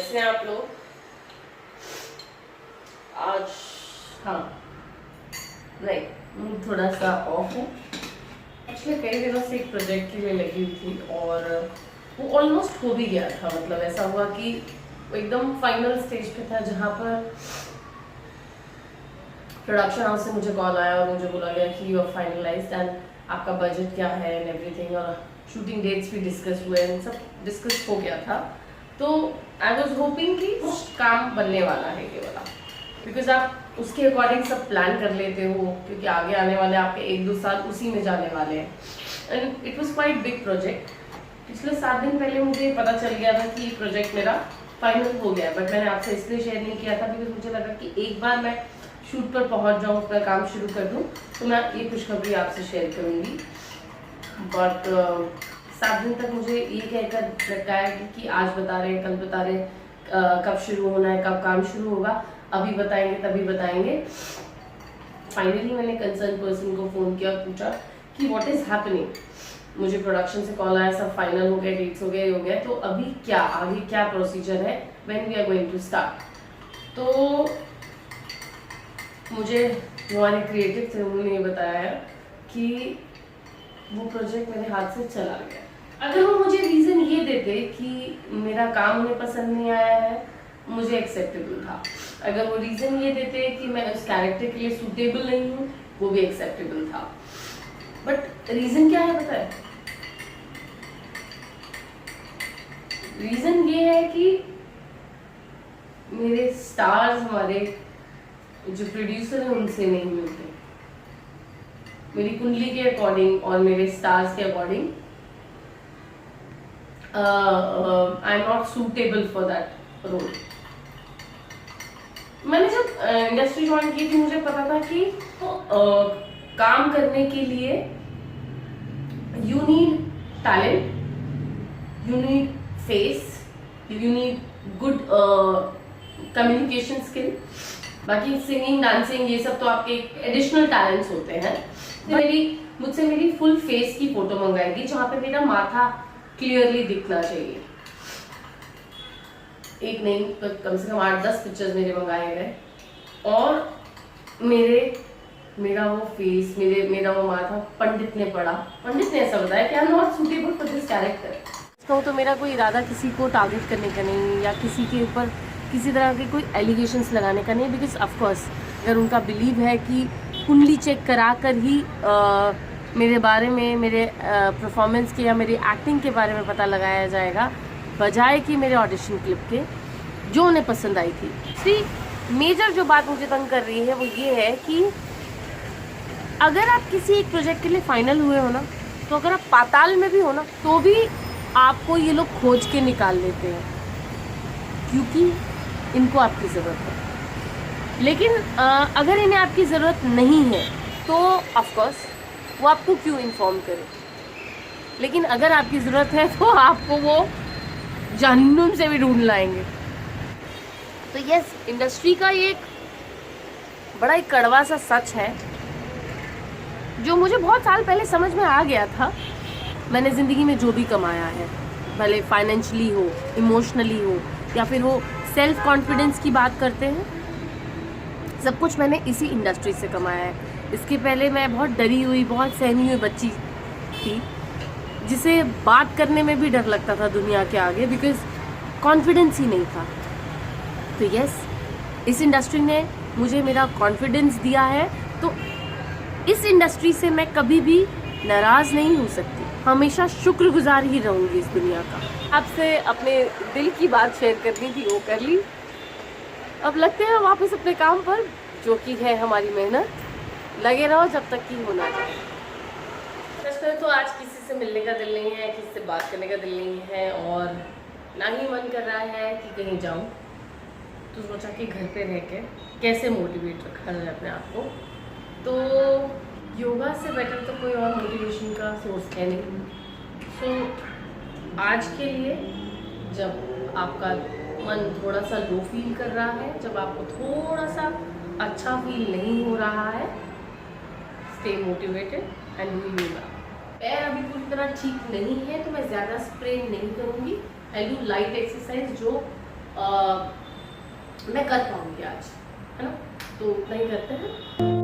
कैसे हैं आप लोग? आज हाँ नहीं, मूड थोड़ा सा ऑफ है। पिछले कई दिनों से एक प्रोजेक्ट के लिए लगी हुई थी और वो ऑलमोस्ट हो भी गया था। मतलब ऐसा हुआ कि वो एकदम फाइनल स्टेज पे था, जहाँ पर प्रोडक्शन हाउस से मुझे कॉल आया और मुझे बोला गया कि यू आर फाइनलाइज्ड एंड आपका बजट क्या है एंड एवरीथिंग, और शूटिंग डेट्स भी डिस्कस हुए एंड सब डिस्कस हो गया था। तो आई वॉज होपिंग कि काम बनने वाला है ये वाला, बिकॉज आप उसके अकॉर्डिंग सब प्लान कर लेते हो, क्योंकि आगे आने वाले आपके 1-2 साल उसी में जाने वाले हैं। And it was quite big project. पिछले 7 दिन पहले मुझे पता चल गया था कि प्रोजेक्ट मेरा फाइनल हो गया है, बट मैंने आपसे इसलिए शेयर नहीं किया था बिकॉज मुझे लगा कि एक बार मैं शूट पर पहुंच जाऊँ, अपना काम शुरू कर दूँ, तो मैं ये खुशखबरी आपसे शेयर करूँगी। बट 7 दिन तक मुझे ये कहकर लटकाया कि आज बता रहे, कल बता रहे, कब शुरू होना है, कब काम शुरू होगा, अभी बताएंगे, तभी बताएंगे। फाइनली मैंने कंसर्न पर्सन को फ़ोन किया, पूछा कि व्हाट इज़ हैपनिंग। मुझे प्रोडक्शन से कॉल आया, सब फाइनल हो गया, डेट्स हो गए, तो अभी क्या आगे क्या प्रोसीजर है, when we are going to start. तो मुझे हमारे क्रिएटिव थे, उन्होंने ये बताया है कि वो प्रोजेक्ट मेरे हाथ से चला गया। अगर वो मुझे रीज़न ये देते कि मेरा काम उन्हें पसंद नहीं आया है, मुझे एक्सेप्टेबल था। अगर वो रीज़न ये देते कि मैं उस कैरेक्टर के लिए सूटेबल नहीं हूँ, वो भी एक्सेप्टेबल था। बट रीज़न क्या है पता है? रीज़न ये है कि मेरे स्टार्स, हमारे जो प्रोड्यूसर हैं, उनसे नहीं मिलते। मेरी कुंडली के अकॉर्डिंग और मेरे स्टार्स के according I am not suitable for that role. मैंने जब इंडस्ट्री ज्वाइन की थी, मुझे पता था कि काम करने के लिए you need talent, you need face, you need good communication skill. बाकी सिंगिंग, डांसिंग, ये सब तो आपके एडिशनल टैलेंट्स होते हैं। मुझसे मेरी फुल फेस की फोटो मंगाई थी, जहाँ पे मेरा माथा क्लियरली दिखना चाहिए। एक नहीं तो कम से कम 8-10 पिक्चर्स मेरे मंगाए गए, और मेरा वो फेस, मेरा वो माथा पंडित ने पढ़ा। पंडित ने ऐसा बताया कि आई am not suitable for this character. कहूँ तो मेरा कोई इरादा किसी को टारगेट करने का नहीं, या किसी के ऊपर किसी तरह के कोई एलिगेशंस लगाने का नहीं, बिकॉज ऑफकोर्स अगर उनका बिलीव है कि कुंडली चेक करा कर ही मेरे बारे में, मेरे परफॉर्मेंस के या मेरी एक्टिंग के बारे में पता लगाया जाएगा, बजाय कि मेरे ऑडिशन क्लिप के, जो उन्हें पसंद आई थी। दूसरी मेजर जो बात मुझे तंग कर रही है वो ये है कि अगर आप किसी एक प्रोजेक्ट के लिए फाइनल हुए हो ना, तो अगर आप पाताल में भी हो ना, तो भी आपको ये लोग खोज के निकाल लेते हैं, क्योंकि इनको आपकी ज़रूरत है। लेकिन अगर इन्हें आपकी ज़रूरत नहीं है, तो ऑफकोर्स वो आपको क्यों इन्फॉर्म करे। लेकिन अगर आपकी ज़रूरत है, तो आपको वो जहन्नुम से भी ढूंढ लाएंगे। तो यस, इंडस्ट्री का ये एक बड़ा ही कड़वा सा सच है, जो मुझे बहुत साल पहले समझ में आ गया था। मैंने ज़िंदगी में जो भी कमाया है, भले फाइनेंशियली हो, इमोशनली हो, या फिर वो सेल्फ कॉन्फिडेंस की बात करते हैं, सब कुछ मैंने इसी इंडस्ट्री से कमाया है। इसके पहले मैं बहुत डरी हुई, बहुत सहमी हुई बच्ची थी, जिसे बात करने में भी डर लगता था दुनिया के आगे, बिकॉज कॉन्फिडेंस ही नहीं था। तो यस, इस इंडस्ट्री ने मुझे मेरा कॉन्फिडेंस दिया है, तो इस इंडस्ट्री से मैं कभी भी नाराज़ नहीं हो सकती, हमेशा शुक्रगुजार ही रहूँगी इस दुनिया का। आपसे अपने दिल की बात शेयर करनी थी, वो कर ली। अब लगते हैं वापस अपने काम पर, जो कि है हमारी मेहनत। लगे रहो जब तक कि होना जाए। सच करें तो आज किसी से मिलने का दिल नहीं है, किसी से बात करने का दिल नहीं है, और ना ही मन कर रहा है कि कहीं जाऊँ। तो सोचा कि घर पे रह के कैसे मोटिवेट रखा जाए अपने आप को। तो योगा से बेटर तो कोई और मोटिवेशन का सोर्स है नहीं। सो आज के लिए, जब आपका मन थोड़ा सा लो फील कर रहा है, जब आपको थोड़ा सा अच्छा फील नहीं हो रहा है, stay motivated and do yoga. पैर अभी पूरी तरह ठीक नहीं है, तो मैं ज़्यादा स्प्रे नहीं करूँगी। आई डू लाइट एक्सरसाइज, जो मैं कर पाऊंगी आज, है ना। तो उतना ही करते हैं।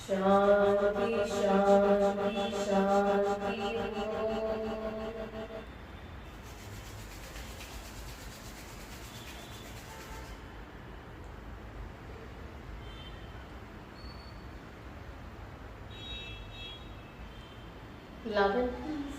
शांति शांति शांति। Love it.